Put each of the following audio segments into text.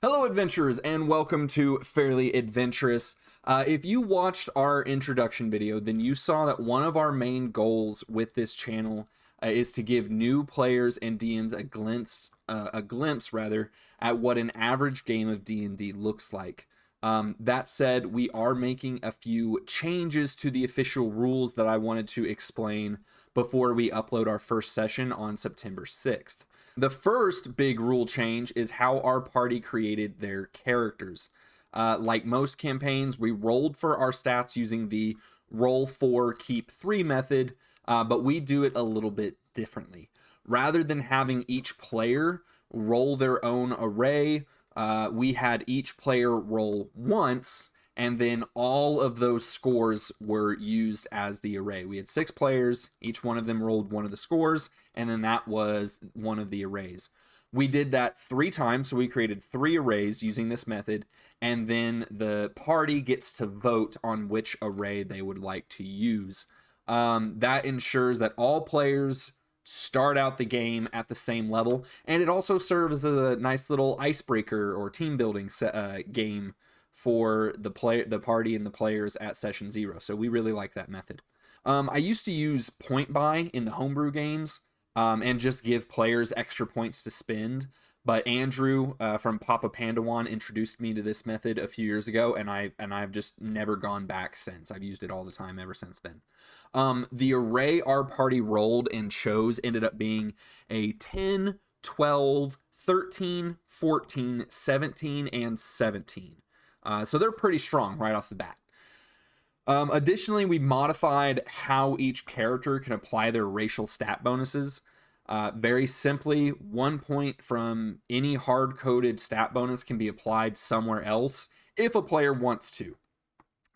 Hello, adventurers, and welcome to Fairly Adventurous. If you watched our introduction video, then you saw that one of our main goals with this channel is to give new players and DMs a glimpse rather, at what an average game of D&D looks like. That said, we are making a few changes to the official rules that I wanted to explain before we upload our first session on September 6th. The first big rule change is how our party created their characters. Like most campaigns, we rolled for our stats using the roll 4, keep 3 method, but we do it a little bit differently. Rather than having each player roll their own array, we had each player roll once, and then all of those scores were used as the array. We had 6 players, each one of them rolled one of the scores, and then that was one of the arrays. We did that 3 times, so we created 3 arrays using this method, and then the party gets to vote on which array they would like to use. That ensures that all players start out the game at the same level, and it also serves as a nice little icebreaker or team building game for the party and the players at session 0. So we really like that method. I used to use point buy in the homebrew games, and just give players extra points to spend. But Andrew from Papa Pandawan introduced me to this method a few years ago, and I've just never gone back since. I've used it all the time ever since then. The array our party rolled and chose ended up being a 10, 12, 13, 14, 17, and 17. So they're pretty strong right off the bat. Additionally, we modified how each character can apply their racial stat bonuses. Very simply, 1 point from any hard-coded stat bonus can be applied somewhere else if a player wants to.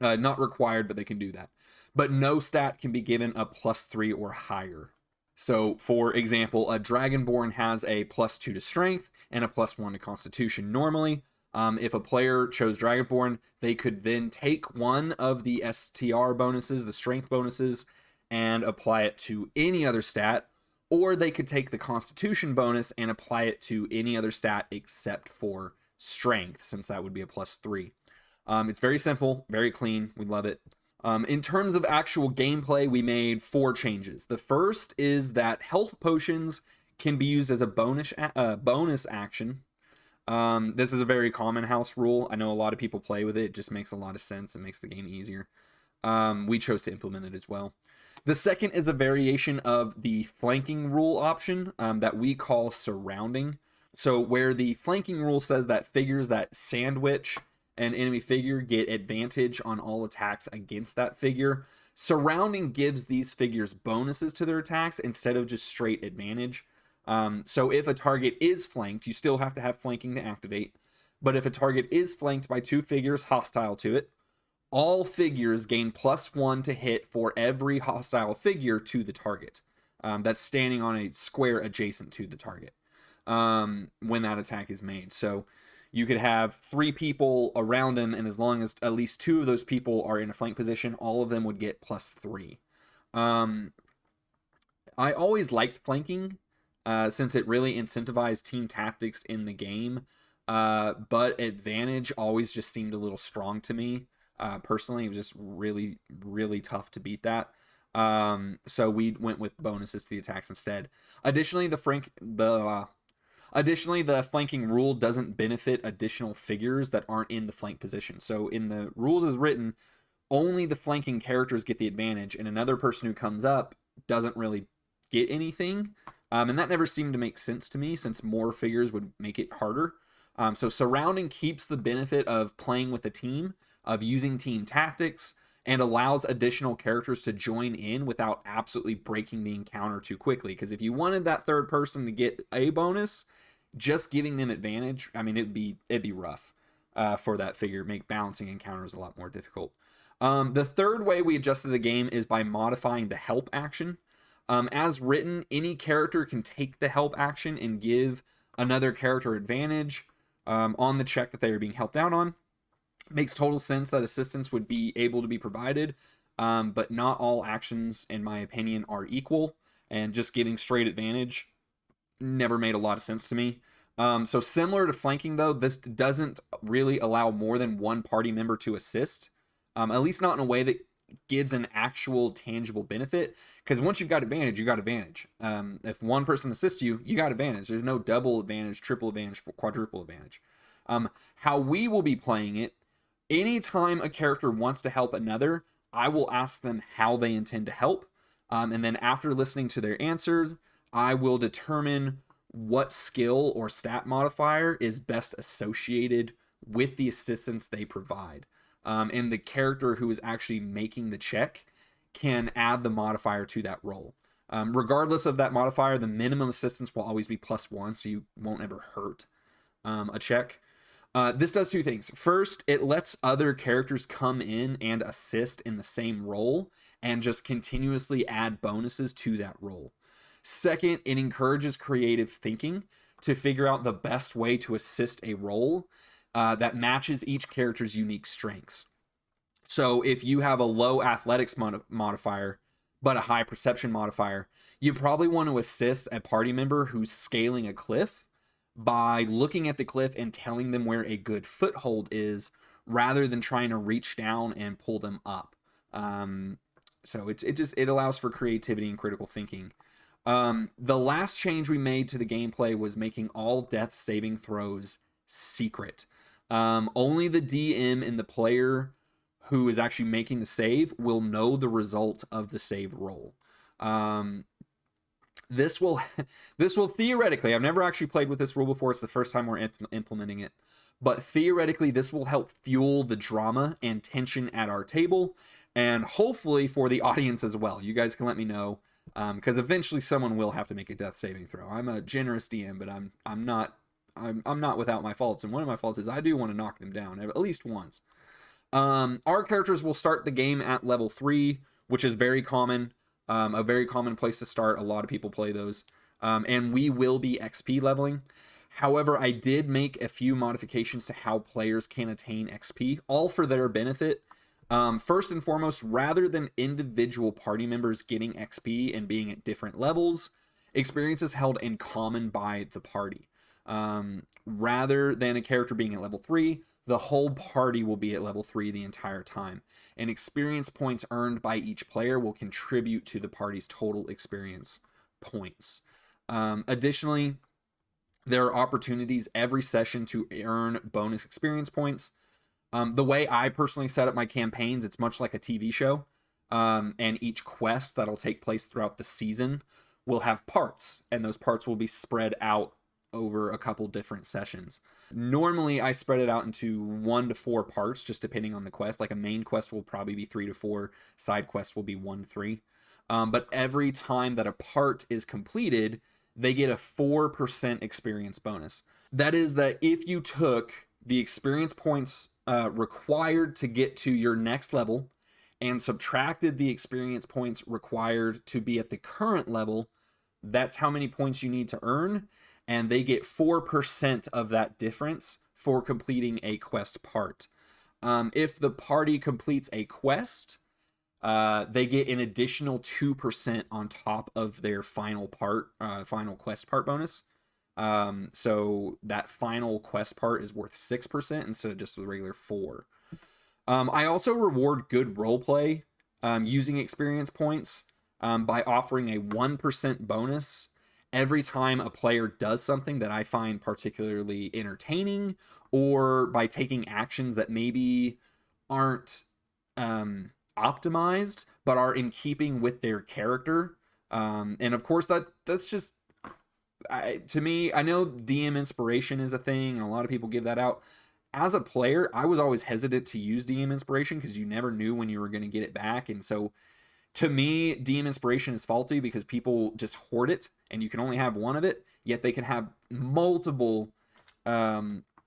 Not required, but they can do that. But no stat can be given a +3 or higher. So, for example, a Dragonborn has a +2 to Strength and a +1 to Constitution normally. If a player chose Dragonborn, they could then take one of the STR bonuses, the strength bonuses, and apply it to any other stat, or they could take the Constitution bonus and apply it to any other stat except for strength, since that would be a +3. It's very simple, very clean. We love it. In terms of actual gameplay, we made 4 changes. The first is that health potions can be used as a bonus action. This is a very common house rule. I know a lot of people play with it. It just makes a lot of sense. It makes the game easier. We chose to implement it as well. The second is a variation of the flanking rule option that we call surrounding. So where the flanking rule says that figures that sandwich an enemy figure get advantage on all attacks against that figure, surrounding gives these figures bonuses to their attacks instead of just straight advantage. So if a target is flanked, you still have to have flanking to activate. But if a target is flanked by 2 figures hostile to it, all figures gain +1 to hit for every hostile figure to the target. That's standing on a square adjacent to the target when that attack is made. So you could have 3 people around them, and as long as at least 2 of those people are in a flank position, all of them would get +3. I always liked flanking, since it really incentivized team tactics in the game. But advantage always just seemed a little strong to me. Personally, it was just really, really tough to beat that. So we went with bonuses to the attacks instead. Additionally, the flanking rule doesn't benefit additional figures that aren't in the flank position. So in the rules as written, only the flanking characters get the advantage, and another person who comes up doesn't really get anything. And that never seemed to make sense to me, since more figures would make it harder. So surrounding keeps the benefit of playing with a team, of using team tactics, and allows additional characters to join in without absolutely breaking the encounter too quickly. Because if you wanted that third person to get a bonus, just giving them advantage, I mean, it'd be rough for that figure. Make balancing encounters a lot more difficult. The third way we adjusted the game is by modifying the help action. As written, any character can take the help action and give another character advantage on the check that they are being helped out on. Makes total sense that assistance would be able to be provided, but not all actions, in my opinion, are equal, and just giving straight advantage never made a lot of sense to me. So similar to flanking, though, this doesn't really allow more than one party member to assist, at least not in a way that gives an actual tangible benefit. Because once you've got advantage, you got advantage. If one person assists you, you got advantage. There's no double advantage, triple advantage, quadruple advantage. How we will be playing it, anytime a character wants to help another, I will ask them how they intend to help. And then after listening to their answer, I will determine what skill or stat modifier is best associated with the assistance they provide. And the character who is actually making the check can add the modifier to that roll. Regardless of that modifier, the minimum assistance will always be +1, so you won't ever hurt a check. This does two things. First, it lets other characters come in and assist in the same role and just continuously add bonuses to that role. Second, it encourages creative thinking to figure out the best way to assist a role that matches each character's unique strengths. So if you have a low athletics modifier, but a high perception modifier, you probably want to assist a party member who's scaling a cliff by looking at the cliff and telling them where a good foothold is, rather than trying to reach down and pull them up. So it allows for creativity and critical thinking. The last change we made to the gameplay was making all death saving throws secret. Only the DM and the player who is actually making the save will know the result of the save roll. This will theoretically, I've never actually played with this rule before, it's the first time we're implementing it, but theoretically this will help fuel the drama and tension at our table, and hopefully for the audience as well. You guys can let me know, because eventually someone will have to make a death saving throw. I'm a generous DM, but I'm not without my faults, and one of my faults is I do want to knock them down at least once. Our characters will start the game at level 3, which is very common. A very common place to start. A lot of people play those. And we will be XP leveling. However, I did make a few modifications to how players can attain XP, all for their benefit. First and foremost, rather than individual party members getting XP and being at different levels, experience is held in common by the party. Rather than a character being at level 3, the whole party will be at level 3 the entire time. And experience points earned by each player will contribute to the party's total experience points. Additionally, there are opportunities every session to earn bonus experience points. The way I personally set up my campaigns, it's much like a TV show. And each quest that'll take place throughout the season will have parts, and those parts will be spread out over a couple different sessions. Normally I spread it out into 1 to 4 parts, just depending on the quest. Like a main quest will probably be 3 to 4, side quest will be 1 to 3. But every time that a part is completed, they get a 4% experience bonus. That is that if you took the experience points required to get to your next level and subtracted the experience points required to be at the current level, that's how many points you need to earn, and they get 4% of that difference for completing a quest part. If the party completes a quest, they get an additional 2% on top of their final quest part bonus. So that final quest part is worth 6% instead of just the regular 4. I also reward good roleplay using experience points by offering a 1% bonus every time a player does something that I find particularly entertaining, or by taking actions that maybe aren't optimized but are in keeping with their character. And of course that's just to me, I know DM inspiration is a thing and a lot of people give that out. As a player, I was always hesitant to use DM inspiration because you never knew when you were going to get it back. And so to me, DM inspiration is faulty because people just hoard it and you can only have one of it, yet they can have multiple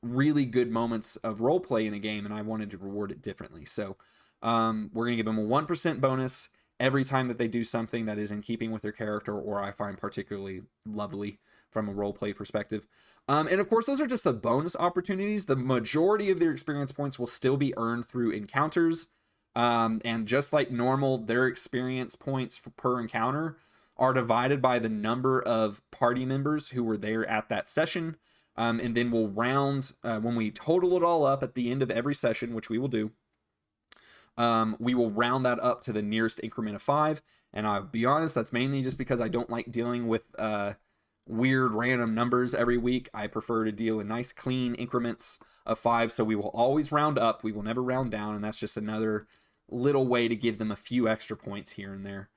really good moments of roleplay in a game, and I wanted to reward it differently. So we're going to give them a 1% bonus every time that they do something that is in keeping with their character or I find particularly lovely from a roleplay perspective. And of course, those are just the bonus opportunities. The majority of their experience points will still be earned through encounters. And just like normal, their experience points per encounter are divided by the number of party members who were there at that session. And then we'll round, when we total it all up at the end of every session, which we will do, we will round that up to the nearest increment of 5. And I'll be honest, that's mainly just because I don't like dealing with weird random numbers every week. I prefer to deal in nice clean increments of 5. So we will always round up. We will never round down. And that's just another little way to give them a few extra points here and there.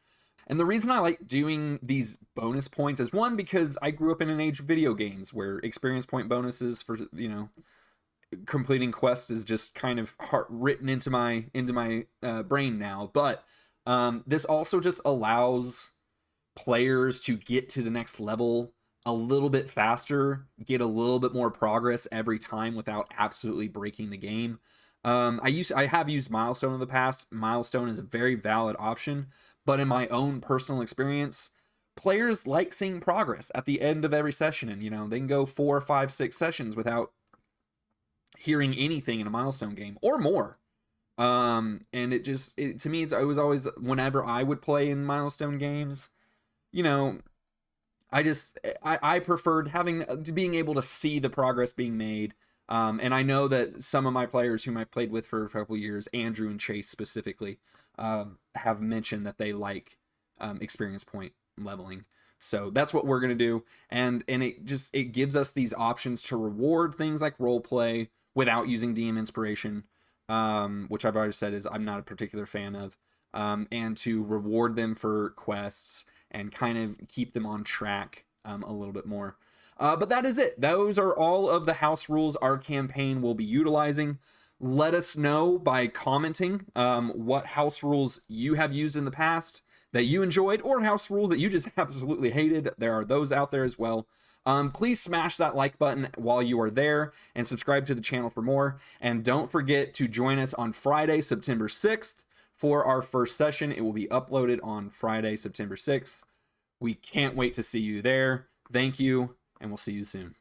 And the reason I like doing these bonus points is, one, because I grew up in an age of video games where experience point bonuses for, completing quests is just kind of written into my brain now. But this also just allows players to get to the next level a little bit faster, get a little bit more progress every time without absolutely breaking the game. I have used Milestone in the past. Milestone is a very valid option, but in my own personal experience, players like seeing progress at the end of every session, and they can go 4, 5, 6 sessions without hearing anything in a Milestone game or more. And to me, it was always, whenever I would play in Milestone games, I preferred being able to see the progress being made. And I know that some of my players whom I've played with for a couple years, Andrew and Chase specifically, have mentioned that they like experience point leveling. So that's what we're going to do. And it gives us these options to reward things like role play without using DM inspiration, which I've already said is I'm not a particular fan of, and to reward them for quests and kind of keep them on track a little bit more. But that is it. Those are all of the house rules our campaign will be utilizing. Let us know by commenting what house rules you have used in the past that you enjoyed, or house rules that you just absolutely hated. There are those out there as well. Please smash that like button while you are there and subscribe to the channel for more. And don't forget to join us on Friday, September 6th for our first session. It will be uploaded on Friday, September 6th. We can't wait to see you there. Thank you, and we'll see you soon.